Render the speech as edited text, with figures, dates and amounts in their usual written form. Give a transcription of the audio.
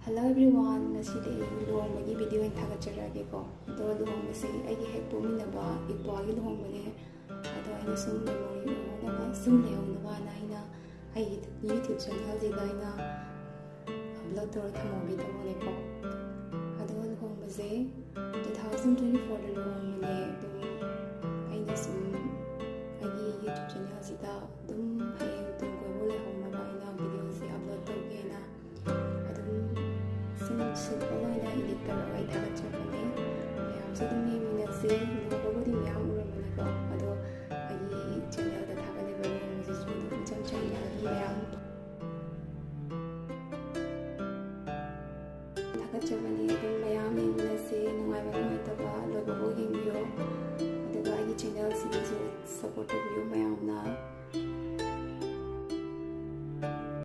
Hello everyone, ngasi luhongbagi video in thagajarage ko. Ado luhongbasi aigi hek pominaba ipwagi luhongbane. Ado aina sum memory luhongnaba sum lehongnaba na aina ai YouTube channel jida aina upload tor thamogi tamone ko. Ado luhongbase 2024 da luhongbane dum aina sum aigi YouTube channel jida dum hayeng tum ko bole hongnaba aina video se upload toge na simple na edit karaga ithagachagne mayam se dum ni se lobodi mayam uramani ko ado agi channel da thagane bari mujhe su cham cham ya mayam thagachane dum mayam ni na se nungai ba nungai ta ba logo hingyo ado agi channel se support to view mayam na